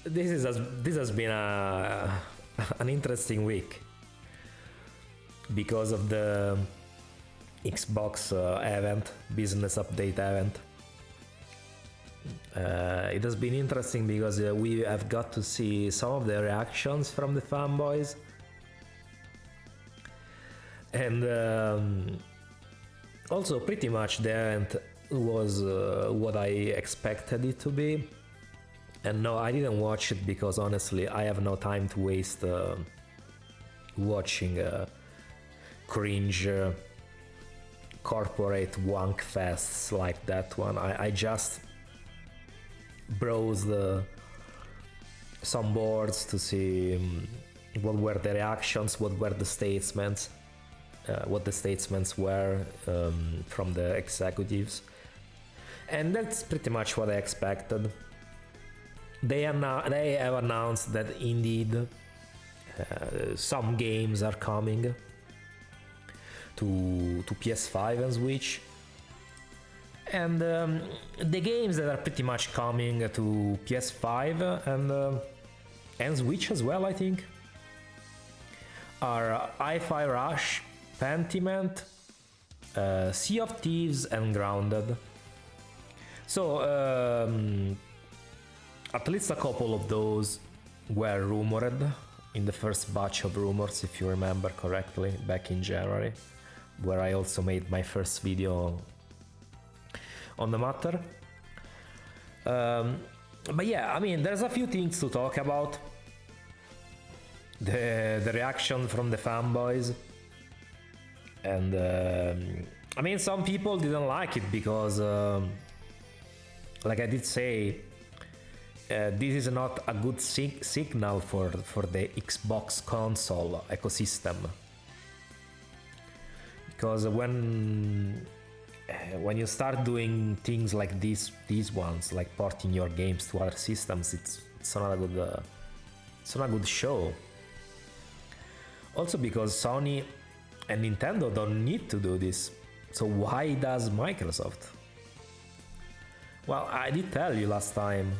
this has been an interesting week because of the Xbox event, business update event. It has been interesting because we have got to see some of the reactions from the fanboys, and also pretty much the event was what I expected it to be. And no, I didn't watch it because honestly I have no time to waste watching cringe corporate wank fests like that one. I just browsed some boards to see what were the reactions, what were the statements, what the statements were from the executives, and that's pretty much what I expected. They have announced that indeed some games are coming to PS5 and Switch, and the games that are pretty much coming to PS5 and Switch as well, I think, are Hi-Fi Rush, Pentiment, Sea of Thieves, and Grounded. So at least a couple of those were rumored in the first batch of rumors, if you remember correctly, back in January, where I also made my first video on the matter. But yeah, I mean, there's a few things to talk about. The reaction from the fanboys, and I mean, some people didn't like it because, like I did say, this is not a good signal for the Xbox console ecosystem, because when you start doing things like these ones, like porting your games to other systems, it's not a good show. Also because Sony and Nintendo don't need to do this, so why does Microsoft? Well, I did tell you last time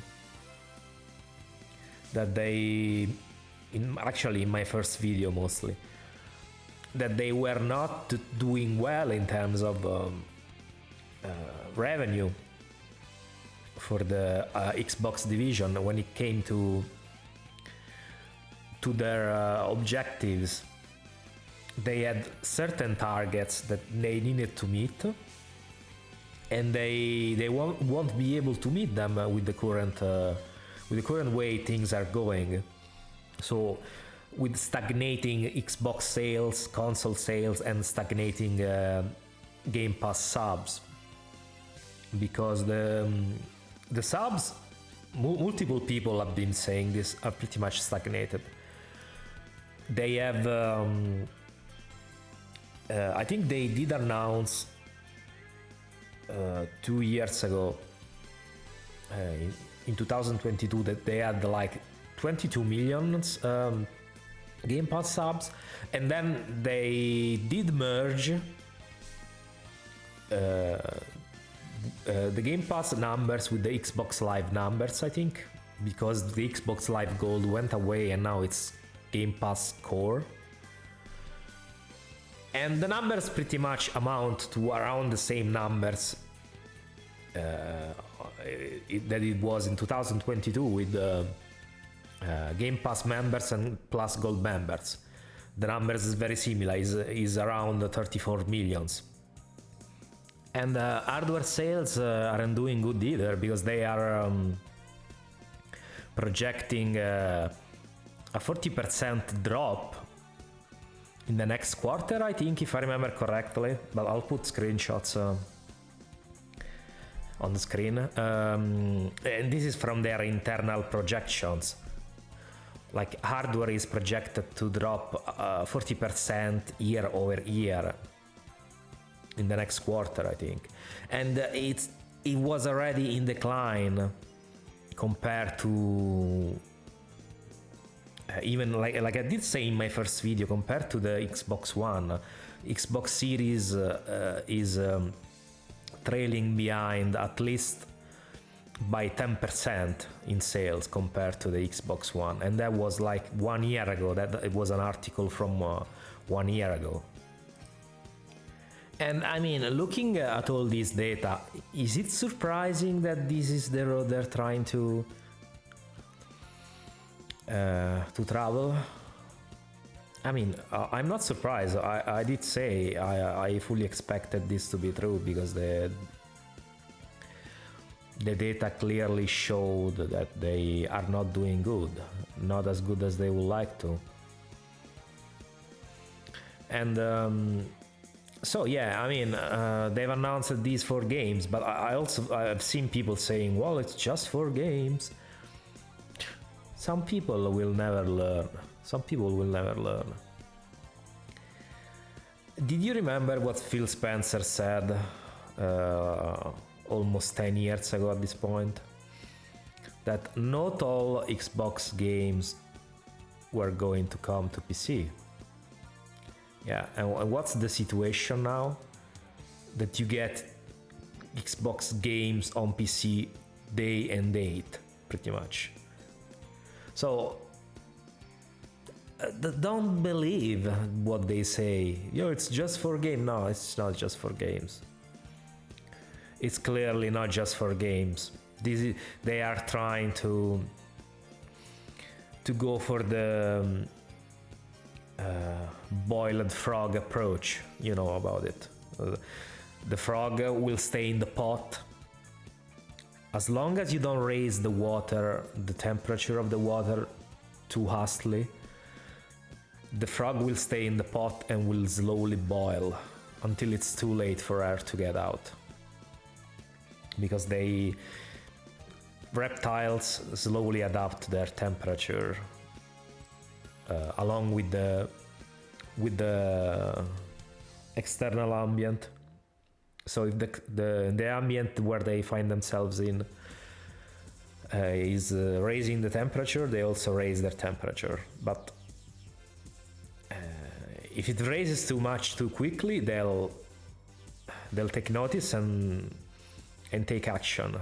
that they, actually in my first video mostly, that they were not doing well in terms of revenue for the Xbox division when it came to their objectives. They had certain targets that they needed to meet, and they won't be able to meet them with the current way things are going. So with stagnating Xbox sales, console sales, and stagnating Game Pass subs, because the subs, multiple people have been saying this, are pretty much stagnated. They have I think they did announce 2 years ago, in 2022, that they had like 22 million Game Pass subs, and then they did merge the Game Pass numbers with the Xbox Live numbers, I think, because the Xbox Live Gold went away and now it's Game Pass Core. And the numbers pretty much amount to around the same numbers that it was in 2022 with Game Pass members and Plus Gold members. The numbers is very similar, is around 34 millions. And hardware sales aren't doing good either, because they are projecting a 40% drop in the next quarter, I think, if I remember correctly, but I'll put screenshots on the screen. And this is from their internal projections. Like, hardware is projected to drop 40% year over year in the next quarter, I think. And it was already in decline compared to even like I did say in my first video, compared to the Xbox One. Xbox Series is trailing behind at least by 10% in sales compared to the Xbox One, and that was like 1 year ago. That it was an article from 1 year ago. And I mean, looking at all this data, is it surprising that this is the road they're trying to travel? I mean, I'm not surprised. I did say I fully expected this to be true, because the data clearly showed that they are not doing good, not as good as they would like to. And so yeah, I mean, they've announced these 4 games, but I've seen people saying, well, it's just 4 games. Some people will never learn. Some people will never learn. Did you remember what Phil Spencer said almost 10 years ago at this point? That not all Xbox games were going to come to PC. Yeah, and what's the situation now? That you get Xbox games on PC day and date, pretty much. So don't believe what they say. It's just for games. No, it's not just for games. It's clearly not just for games. They are trying to go for the boiled frog approach. You know about it. The frog will stay in the pot as long as you don't raise the temperature of the water too hastily. The frog will stay in the pot and will slowly boil until it's too late for air to get out. Because reptiles slowly adapt to their temperature along with the external ambient. So if the ambient where they find themselves in is raising the temperature, they also raise their temperature. But if it raises too much too quickly, they'll take notice and take action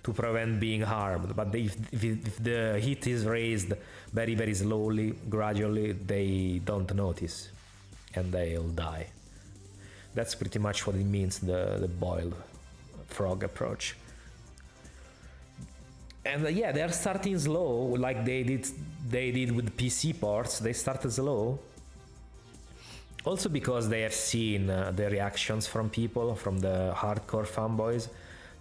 to prevent being harmed. But if the heat is raised very, very slowly, gradually, they don't notice and they'll die. That's pretty much what it means, the boiled frog approach. And yeah, they're starting slow, like they did with PC ports. They started slow. Also because they have seen the reactions from people, from the hardcore fanboys.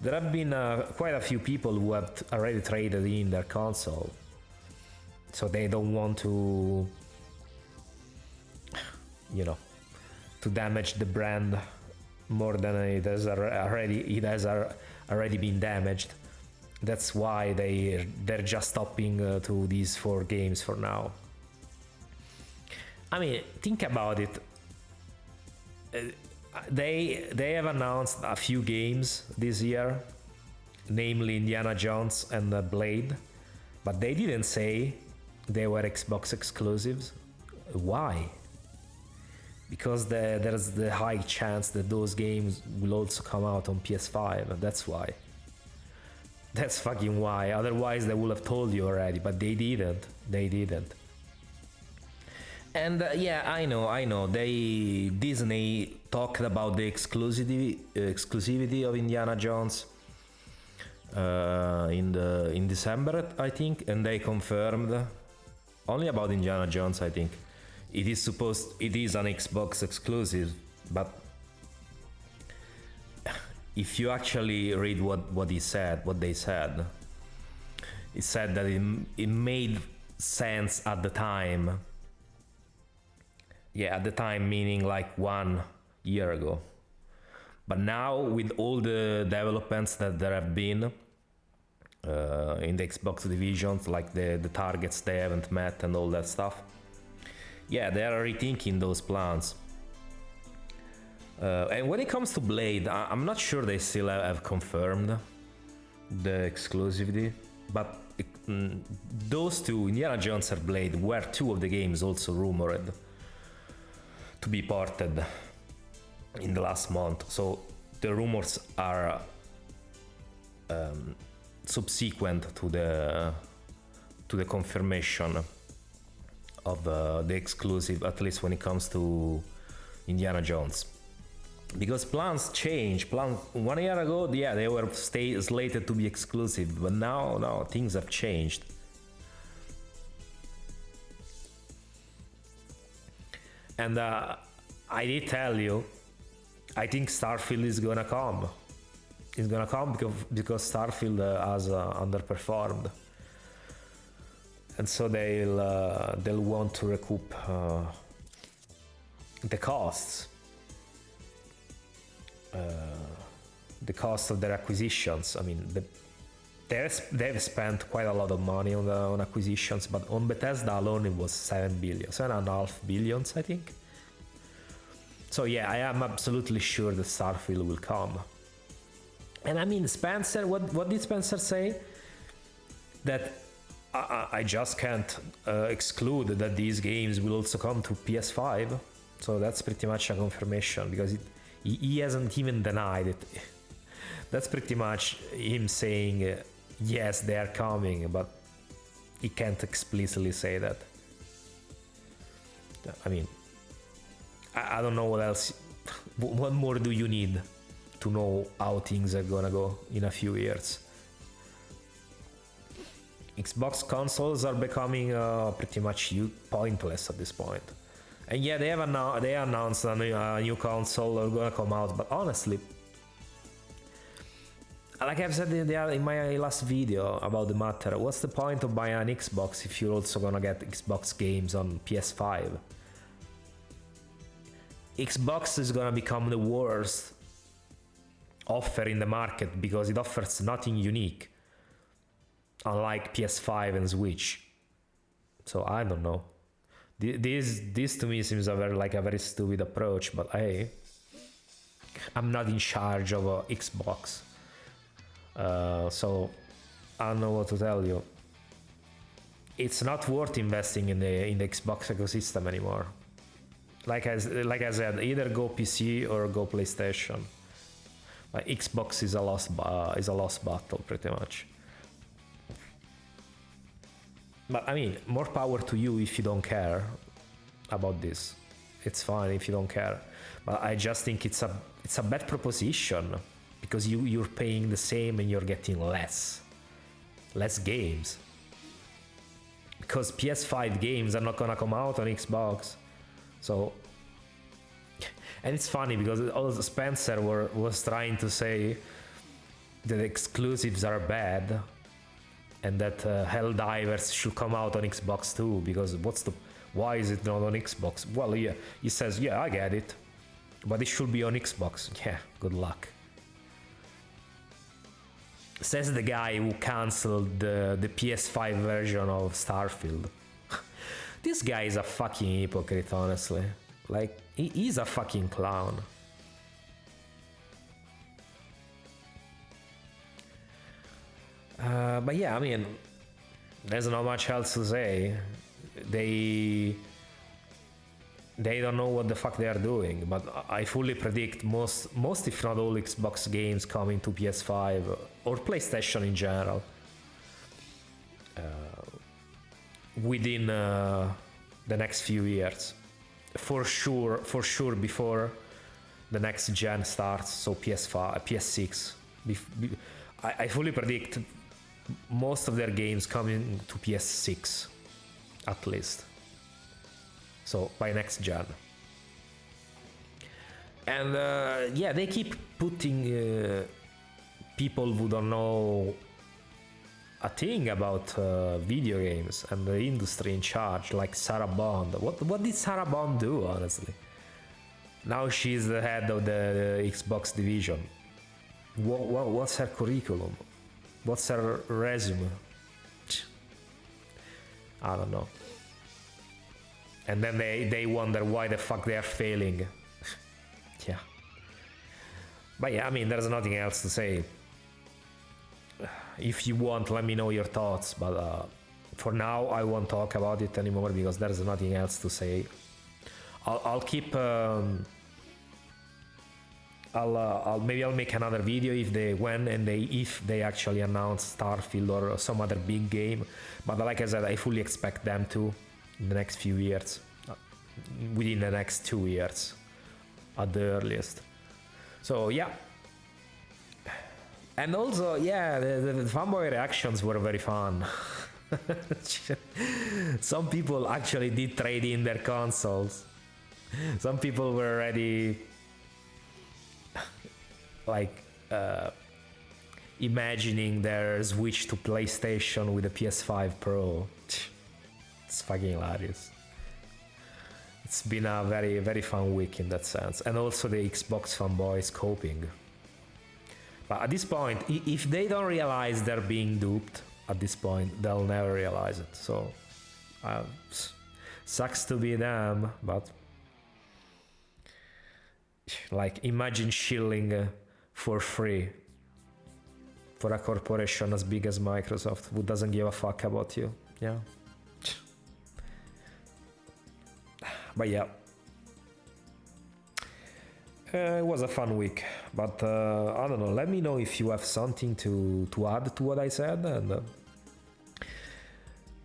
There have been quite a few people who have already traded in their console. So they don't want to, to damage the brand more than it has already been damaged. That's why they're just stopping to these 4 games for now. I mean, think about it. They have announced a few games this year, namely Indiana Jones and Blade, but they didn't say they were Xbox exclusives. Why? Because there's the high chance that those games will also come out on PS5, and that's why. That's fucking why. Otherwise they would have told you already, but they didn't. And yeah, I know. Disney talked about the exclusivity of Indiana Jones in December, I think, and they confirmed only about Indiana Jones. I think it is an Xbox exclusive, but if you actually read what they said, it said that it made sense at the time. Yeah, at the time, meaning like 1 year ago. But now, with all the developments that there have been in the Xbox divisions, like the targets they haven't met and all that stuff, yeah, they are rethinking those plans. And when it comes to Blade, I'm not sure they still have confirmed the exclusivity, but those two, Indiana Jones and Blade, were 2 of the games also rumored to be ported in the last month. So the rumors are subsequent to the confirmation of the exclusive, at least when it comes to Indiana Jones. Because plans change. Plans 1 year ago, yeah, they were slated to be exclusive, but now things have changed. And I did tell you, I think Starfield is gonna come. It's gonna come because Starfield has underperformed, and so they'll want to recoup the costs. The cost of their acquisitions. I mean, they've spent quite a lot of money on acquisitions, but on Bethesda alone it was 7.5 billion, I think. So yeah, I am absolutely sure that Starfield will come. And I mean, Spencer, what did Spencer say? That I just can't exclude that these games will also come to PS5. So that's pretty much a confirmation, because he hasn't even denied it. That's pretty much him saying, yes, they are coming, but he can't explicitly say that. I mean, I don't know what else. What more do you need to know how things are gonna go in a few years? Xbox consoles are becoming pretty much pointless at this point. And yeah, they announced a new console gonna come out, but honestly, like I've said in my last video about the matter, what's the point of buying an Xbox if you're also gonna get Xbox games on PS5? Xbox is gonna become the worst offer in the market because it offers nothing unique, unlike PS5 and Switch. So I don't know. This to me seems a very stupid approach, but hey, I'm not in charge of Xbox, so I don't know what to tell you. It's not worth investing in the Xbox ecosystem anymore. Like I said, either go PC or go PlayStation. Like Xbox is a lost battle, pretty much. But I mean, more power to you if you don't care about this. It's fine if you don't care. But I just think it's a bad proposition, because you're paying the same and you're getting less games. Because PS5 games are not gonna come out on Xbox. So, and it's funny because also Spencer was trying to say that exclusives are bad, and that Helldivers should come out on Xbox too, because why is it not on Xbox? Well, yeah, he says, yeah, I get it, but it should be on Xbox. Yeah, good luck. Says the guy who cancelled the PS5 version of Starfield. This guy is a fucking hypocrite, honestly. Like, he's a fucking clown. But yeah, I mean, there's not much else to say. They don't know what the fuck they are doing, but I fully predict most if not all Xbox games coming to PS5 or PlayStation in general within the next few years. For sure before the next gen starts, so PS5, PS6. I fully predict most of their games coming to PS6, at least. So by next gen. And yeah, they keep putting people who don't know a thing about video games and the industry in charge, like Sarah Bond. What did Sarah Bond do, honestly? Now she's the head of the Xbox division. What's her curriculum? What's her resume? I don't know. And then they wonder why the fuck they are failing. Yeah. But yeah, I mean, there's nothing else to say. If you want, let me know your thoughts, but for now I won't talk about it anymore because there's nothing else to say. I'll keep I'll make another video if they actually announce Starfield or some other big game. But like I said, I fully expect them to in the next few years, within the next 2 years at the earliest. So yeah. And also, yeah, the fanboy reactions were very fun. Some people actually did trade in their consoles. Some people were already like imagining their switch to PlayStation with a PS5 Pro. It's fucking hilarious. It's been a very, very fun week in that sense. And also the Xbox fanboys coping. But at this point, if they don't realize they're being duped, at this point, they'll never realize it. So, sucks to be them, but like, imagine shilling for free for a corporation as big as Microsoft who doesn't give a fuck about you. Yeah. But yeah. It was a fun week, but I don't know, let me know if you have something to add to what I said, and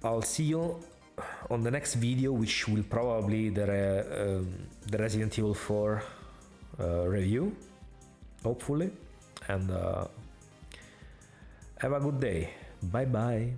I'll see you on the next video, which will probably the Resident Evil 4 review, hopefully, and have a good day. Bye bye.